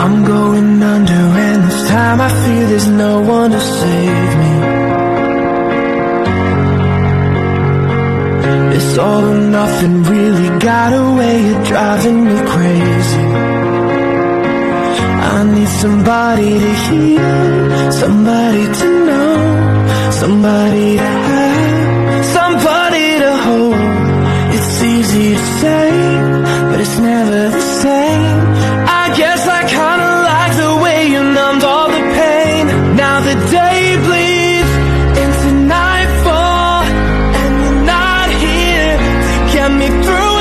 I'm going under, and this time I feel there's no one to save me. It's all or nothing, really got a way of driving me crazy. I need somebody to hear, somebody to know, somebody to have, somebody to hold. It's easy to say, but it's never the same. I guess I kinda like the way you numbed all the pain. Now the day bleeds into nightfall, and you're not here to get me through